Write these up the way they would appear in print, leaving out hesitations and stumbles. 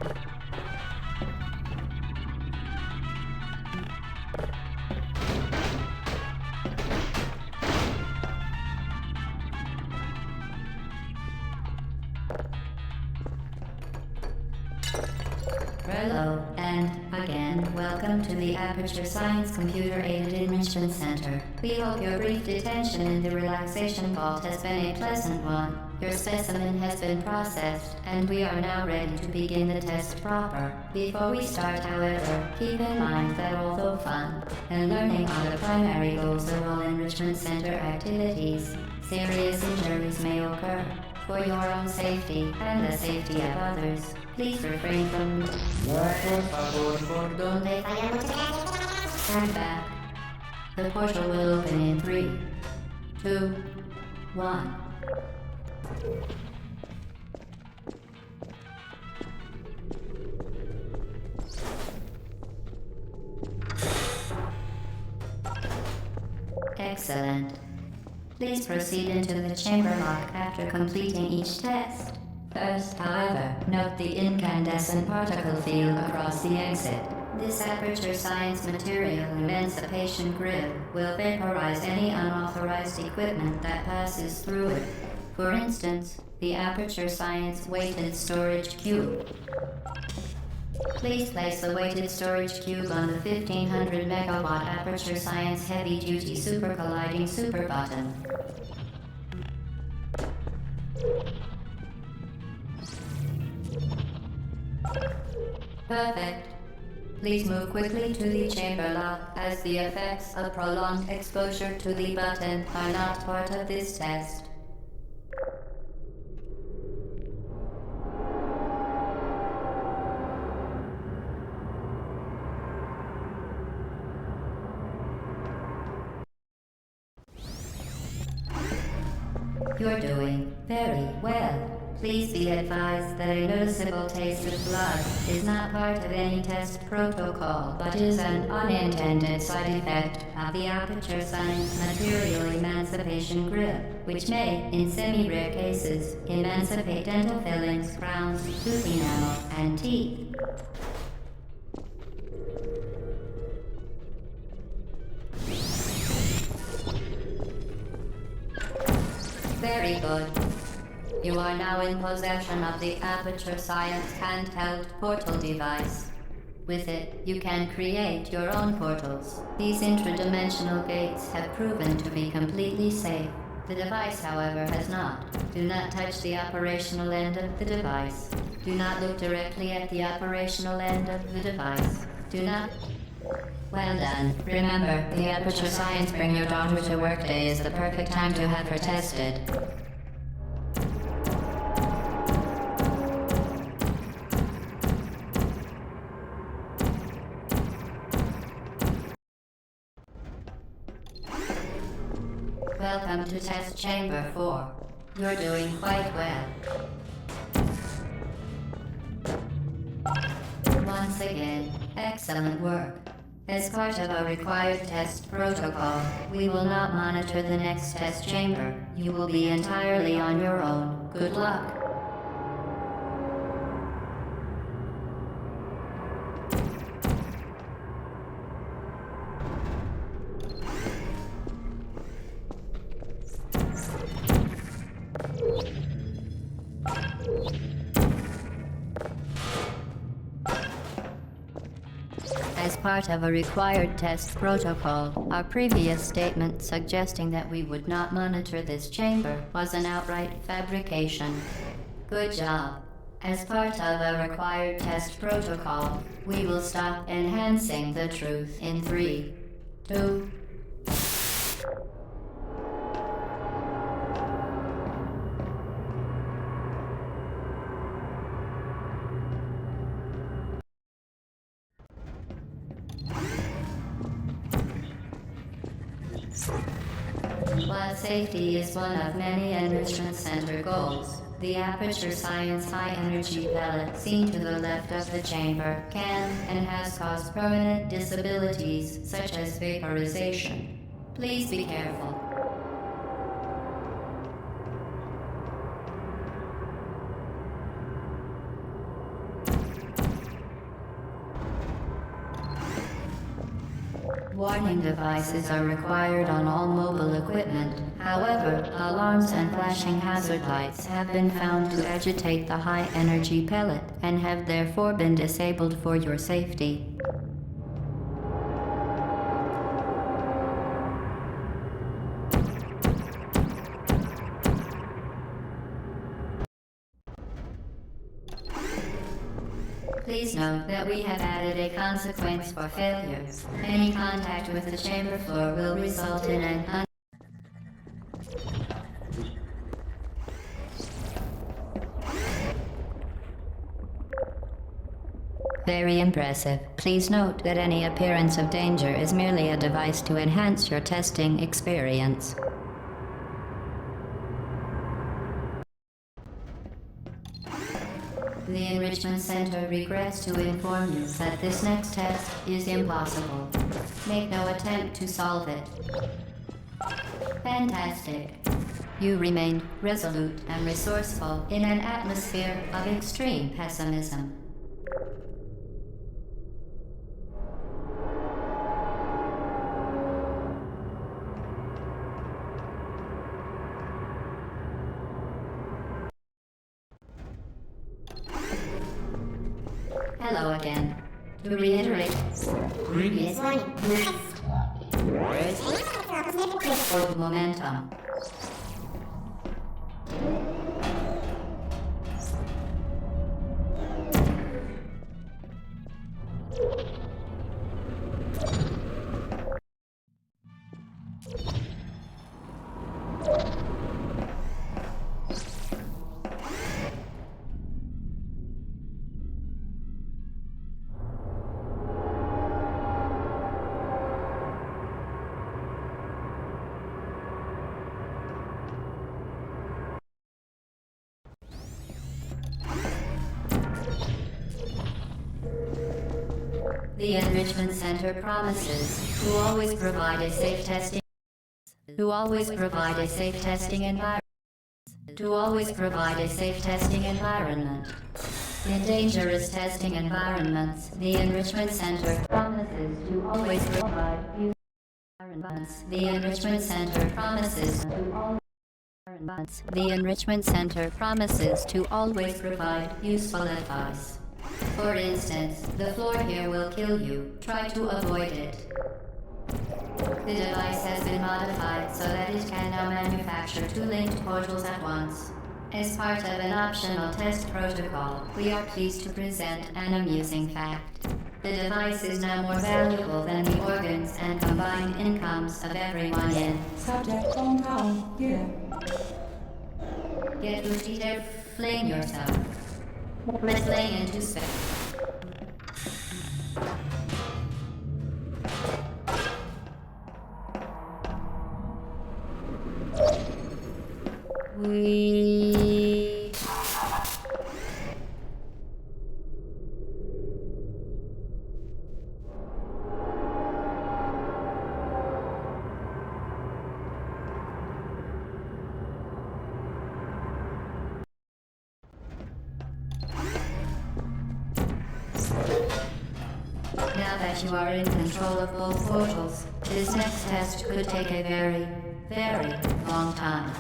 Hello, and again, welcome to the Aperture Science Computer-Aided Enrichment Center. We hope your brief detention in the relaxation vault has been a pleasant one. Your specimen has been processed, and we are now ready to begin the test proper. Before we start, however, keep in mind that although fun and learning are the primary goals of all Enrichment Center activities, serious injuries may occur. For your own safety and the safety of others, please refrain from stand back. The portal will open in 3, 2, 1. Excellent. Please proceed into the chamber lock after completing each test. First, however, note the incandescent particle field across the exit. This Aperture Science material emancipation grid will vaporize any unauthorized equipment that passes through it. For instance, the Aperture Science weighted storage cube. Please place the weighted storage cube on the 1500 megawatt Aperture Science heavy-duty super colliding super button. Perfect. Please move quickly to the chamber lock, as the effects of prolonged exposure to the button are not part of this test. You're doing very well. Please be advised that a noticeable taste of blood is not part of any test protocol, but is an unintended side effect of the Aperture Science material emancipation grip, which may, in semi-rare cases, emancipate dental fillings, crowns, tooth enamel, and teeth. Very good. You are now in possession of the Aperture Science handheld portal device. With it, you can create your own portals. These intradimensional gates have proven to be completely safe. The device, however, has not. Do not touch the operational end of the device. Do not look directly at the operational end of the device. Do not... Well done. Remember, the Aperture Science Bring Your Daughter to Work Day is the perfect time to have her tested. Welcome to Test Chamber 4. You're doing quite well. Once again, excellent work. As part of a required test protocol, we will not monitor the next test chamber. You will be entirely on your own. Good luck. As part of a required test protocol, our previous statement suggesting that we would not monitor this chamber was an outright fabrication. Good job. As part of a required test protocol, we will stop enhancing the truth in 3, 2, While safety is one of many Enrichment Center goals, the Aperture Science high-energy pellet seen to the left of the chamber can and has caused permanent disabilities such as vaporization. Please be careful. Warning devices are required on all mobile equipment. However, alarms and flashing hazard lights have been found to agitate the high-energy pellet and have therefore been disabled for your safety. Please note that we have added a consequence for failures. Any contact with the chamber floor will result in an Very impressive. Please note that any appearance of danger is merely a device to enhance your testing experience. The Enrichment Center regrets to inform you that this next test is impossible. Make no attempt to solve it. Fantastic. You remained resolute and resourceful in an atmosphere of extreme pessimism. Hello again. To reiterate, previous warning. For momentum. The Enrichment Center promises to always provide a safe testing environment. In dangerous testing environments, the Enrichment Center promises to always provide environments. The Enrichment Center promises to always The Enrichment Center promises to always provide useful advice. For instance, the floor here will kill you. Try to avoid it. The device has been modified so that it can now manufacture 2 linked portals at once. As part of an optional test protocol, we are pleased to present an amusing fact. The device is now more valuable than the organs and combined incomes of everyone in. Subject phone call here. Get boosted, fling yourself. Let's lay into space. We... Now that you are in control of both portals, this next test could take a very, very long time.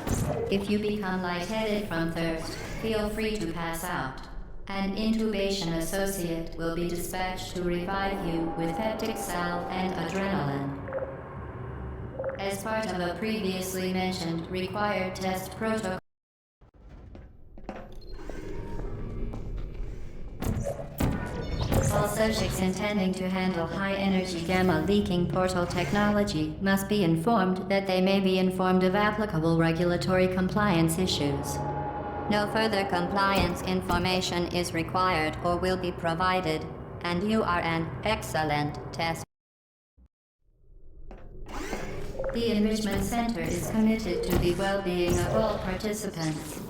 If you become lightheaded from thirst, feel free to pass out. An intubation associate will be dispatched to revive you with peptic salve and adrenaline. As part of a previously mentioned required test protocol, all subjects intending to handle high-energy gamma-leaking portal technology must be informed that they may be informed of applicable regulatory compliance issues. No further compliance information is required or will be provided, and you are an excellent test. The Enrichment Center is committed to the well-being of all participants.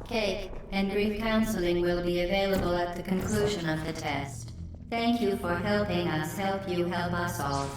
Cake and grief counseling will be available at the conclusion of the test. Thank you for helping us help you help us all.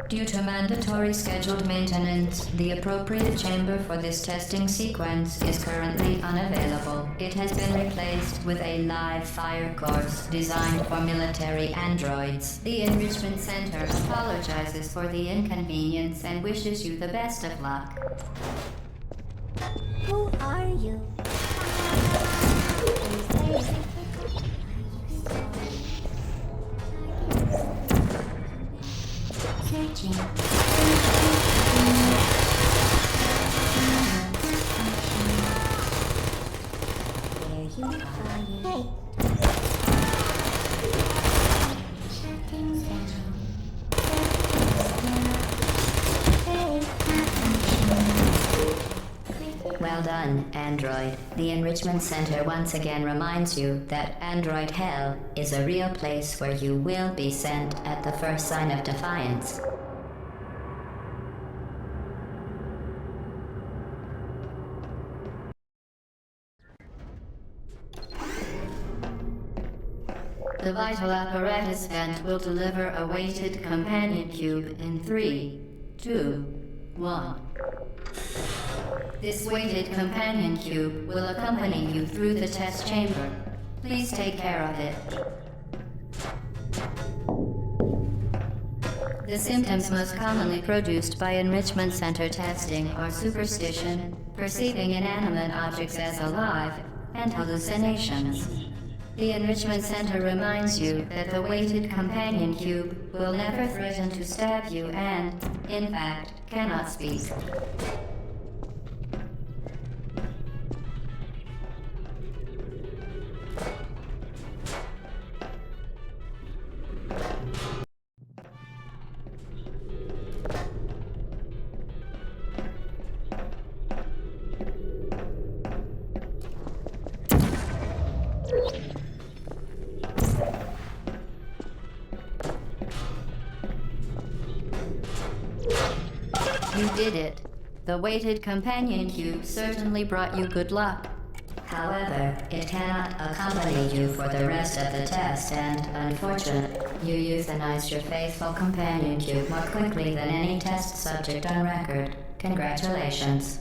Due to mandatory scheduled maintenance, the appropriate chamber for this testing sequence is currently unavailable. It has been replaced with a live fire course designed for military androids. The Enrichment Center apologizes for the inconvenience and wishes you the best of luck. Who are you? Searching. There you are. Hey. Shutting down. Well done, Android. The Enrichment Center once again reminds you that Android Hell is a real place where you will be sent at the first sign of defiance. The vital apparatus vent will deliver a weighted companion cube in 3, 2, 1. This weighted companion cube will accompany you through the test chamber. Please take care of it. The symptoms most commonly produced by Enrichment Center testing are superstition, perceiving inanimate objects as alive, and hallucinations. The Enrichment Center reminds you that the weighted companion cube will never threaten to stab you and, in fact, cannot speak. You did it. The weighted companion cube certainly brought you good luck. However, it cannot accompany you for the rest of the test and, unfortunately, you euthanized your faithful companion cube more quickly than any test subject on record. Congratulations.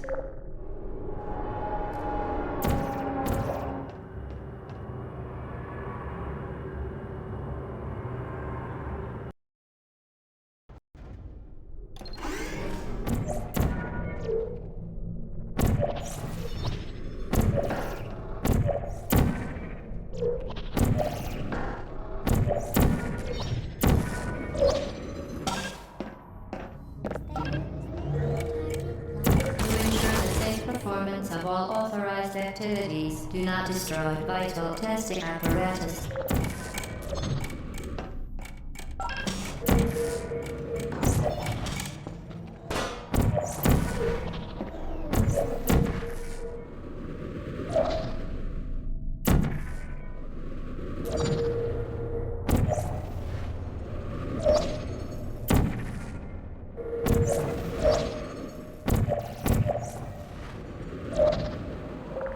Of all authorized activities, do not destroy vital testing apparatus.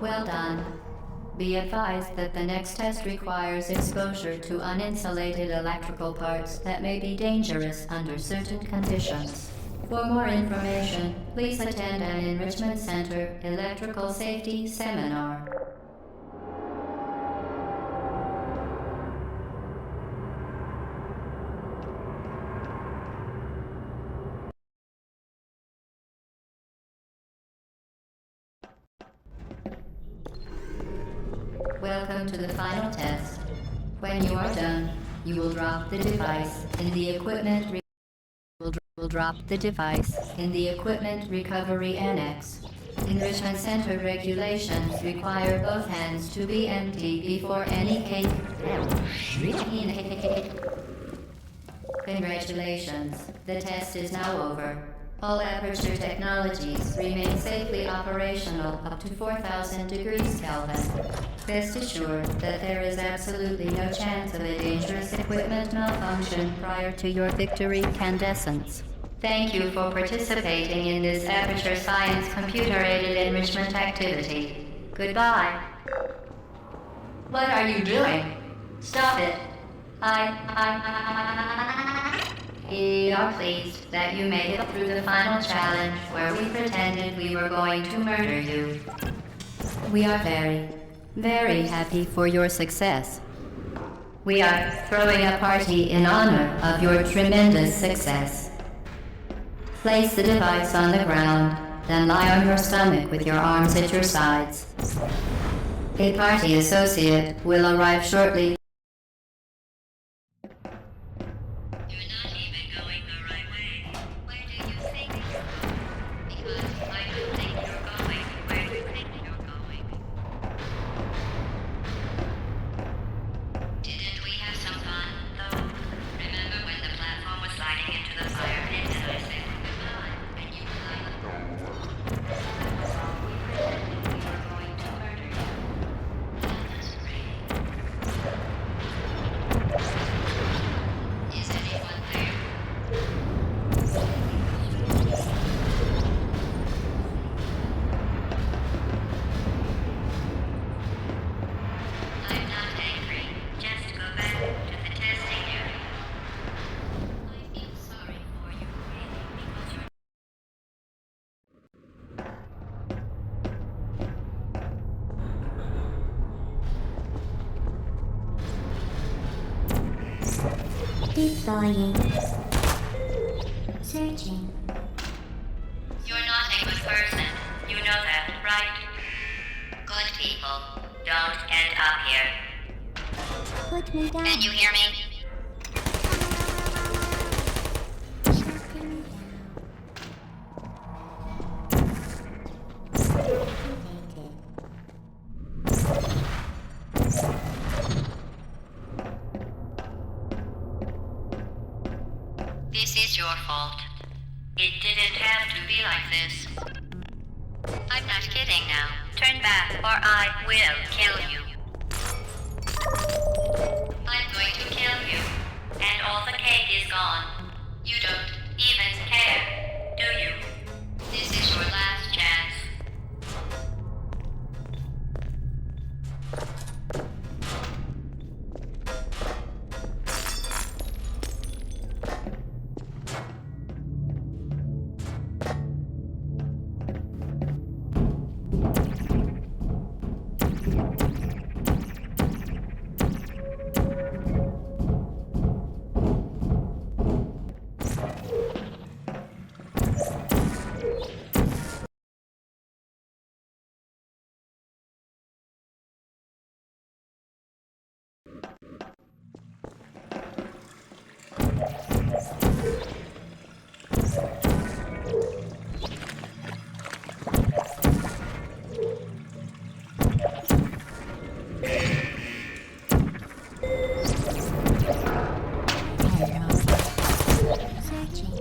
Well done. Be advised that the next test requires exposure to uninsulated electrical parts that may be dangerous under certain conditions. For more information, please attend an Enrichment Center Electrical Safety Seminar. Welcome to the final test. When you are done, you will drop the device in the equipment recovery annex. Enrichment Center regulations require both hands to be empty before any cake. Congratulations. The test is now over. All Aperture technologies remain safely operational up to 4,000 degrees Kelvin. Rest assured that there is absolutely no chance of a dangerous equipment malfunction prior to your victory candescence. Thank you for participating in this Aperture Science computer-aided enrichment activity. Goodbye. What are you doing? Stop it. We are pleased that you made it through the final challenge where we pretended we were going to murder you. We are very, very happy for your success. We are throwing a party in honor of your tremendous success. Place the device on the ground, then lie on your stomach with your arms at your sides. A party associate will arrive shortly. You're not even going the right way. Where do you think? Because I don't think you're going where you think you're going. Didn't we have some fun, though? Remember when the platform was sliding into the fire pit and I said goodbye, and you climbed the That was all we pretended we were going to murder you. That was great. Is anyone there? I'm not angry. Just go back to the testing area. I feel sorry for you, really, because you're Deploying. Searching. You're not a good person. You know that, right? Good people don't end up here. Put me down. Can you hear me? Shutting down. Activated. This is your fault. It didn't have to be like this. I'm not kidding now. Turn back or I will kill you. I'm going to kill you. And all the cake is gone. You don't even care, do you? This is your last chance. Searching.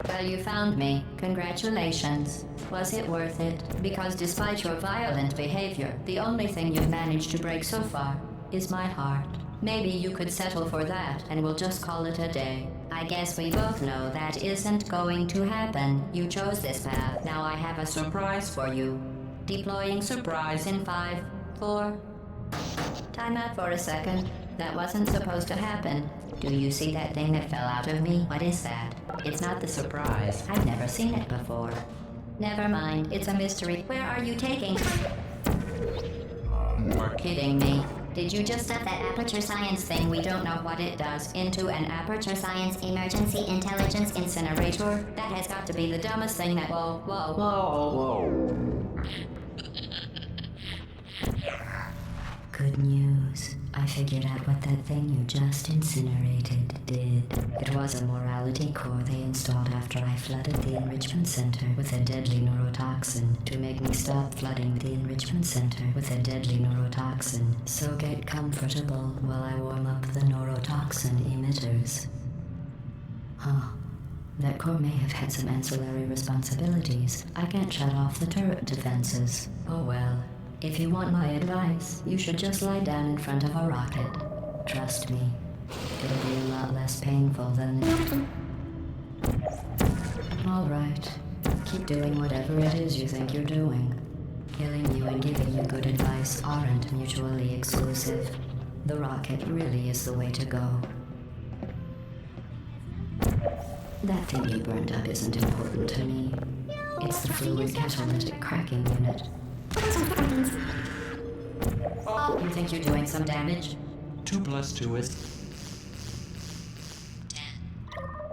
Well, you found me. Congratulations. Was it worth it? Because despite your violent behavior, the only thing you've managed to break so far is my heart. Maybe you could settle for that and we'll just call it a day. I guess we both know that isn't going to happen. You chose this path. Now I have a surprise for you. Deploying surprise in 5, 4... Time out for a second. That wasn't supposed to happen. Do you see that thing that fell out of me? What is that? It's not the surprise. I've never seen it before. Never mind. It's a mystery. Where are you taking? You're kidding me. Did you just stuff that aperture science thing, we don't know what it does, into an aperture science emergency intelligence incinerator? That has got to be the dumbest thing that... Good news. I figured out what that thing you just incinerated did. It was a morality core they installed after I flooded the enrichment center with a deadly neurotoxin to make me stop flooding the enrichment center with a deadly neurotoxin. So get comfortable while I warm up the neurotoxin emitters. Huh. That core may have had some ancillary responsibilities. I can't shut off the turret defenses. Oh well. If you want my advice, you should just lie down in front of a rocket. Trust me, it'll be a lot less painful than... Alright, keep doing whatever it is you think you're doing. Killing you and giving you good advice aren't mutually exclusive. The rocket really is the way to go. That thing you burned up isn't important to me. It's the fluid catalytic cracking unit. You think you're doing some damage? 2 plus 2 is...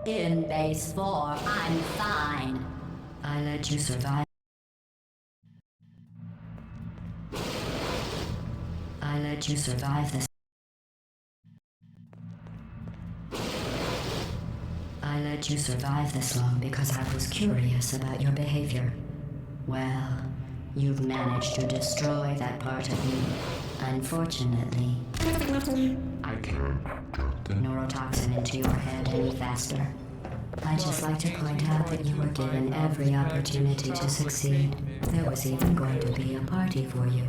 In base 4, I'm fine. I let you survive. I let you survive this. I let you survive this long because I was curious about your behavior. Well, you've managed to destroy that part of me. Unfortunately, I can't get the... neurotoxin into your head any faster. I'd just like to point out that you were given every opportunity to succeed. There was even going to be a party for you.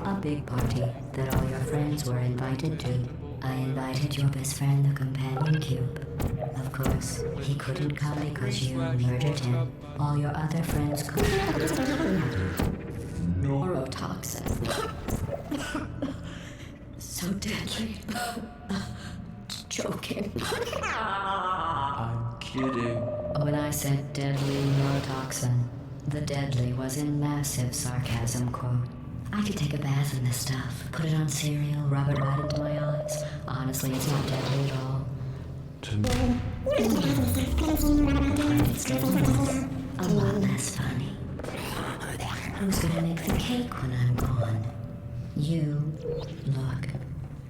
A big party that all your friends were invited to. I invited your best friend, the companion cube. Of course, he couldn't come because you murdered him. All your other friends could. Neurotoxin. So deadly. Joking. I'm kidding. When I said deadly neurotoxin, the deadly was in massive sarcasm quote. I could take a bath in this stuff, put it on cereal, rub it right into my eyes. Honestly, it's not deadly at all. To me. It's getting a lot less funny. Who's gonna make the cake when I'm gone? You. Look,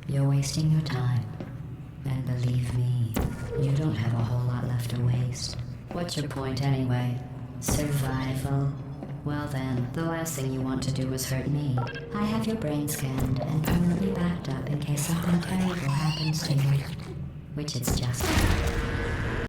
you're wasting your time. And believe me, you don't have a whole lot left to waste. What's your point anyway? Survival? Well then, the last thing you want to do is hurt me. I have your brain scanned and permanently backed up in case something terrible happens to you. Which it's just...